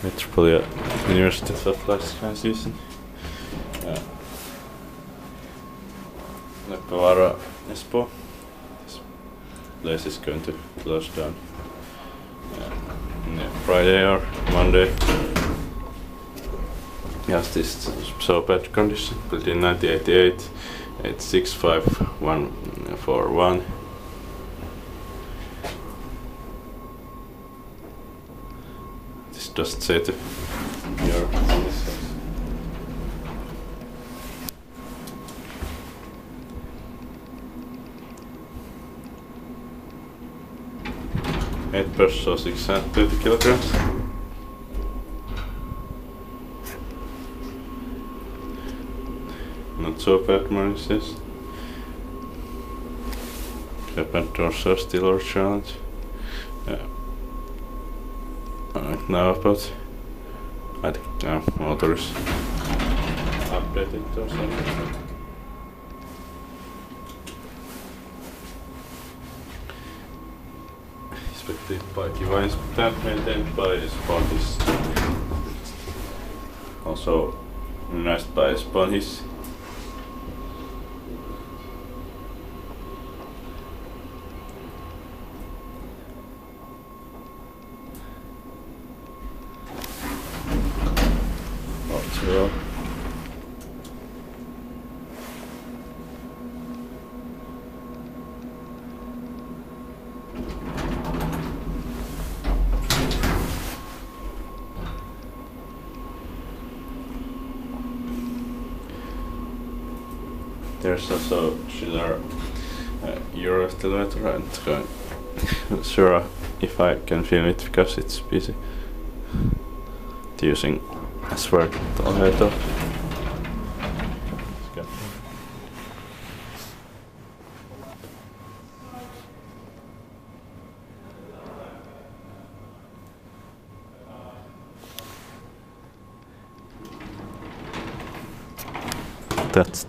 Metropolia University of Life Sciences. Leppävaara, Espoo. This place is going to close down Friday or Monday. Yes, this so bad condition. Built in 1988, 865141. This doesn't say the year. 8 persons, 630 kilograms. Not so bad, man, is this. Japan also still our challenge. Right now, but I think motor is updated or something. Inspected by device that maintained by Espoon. Also modernized by Espoon Hissi. Well. There's also chiller Euro kilometer, and sure if I can film it because it's busy using password Toledo. That's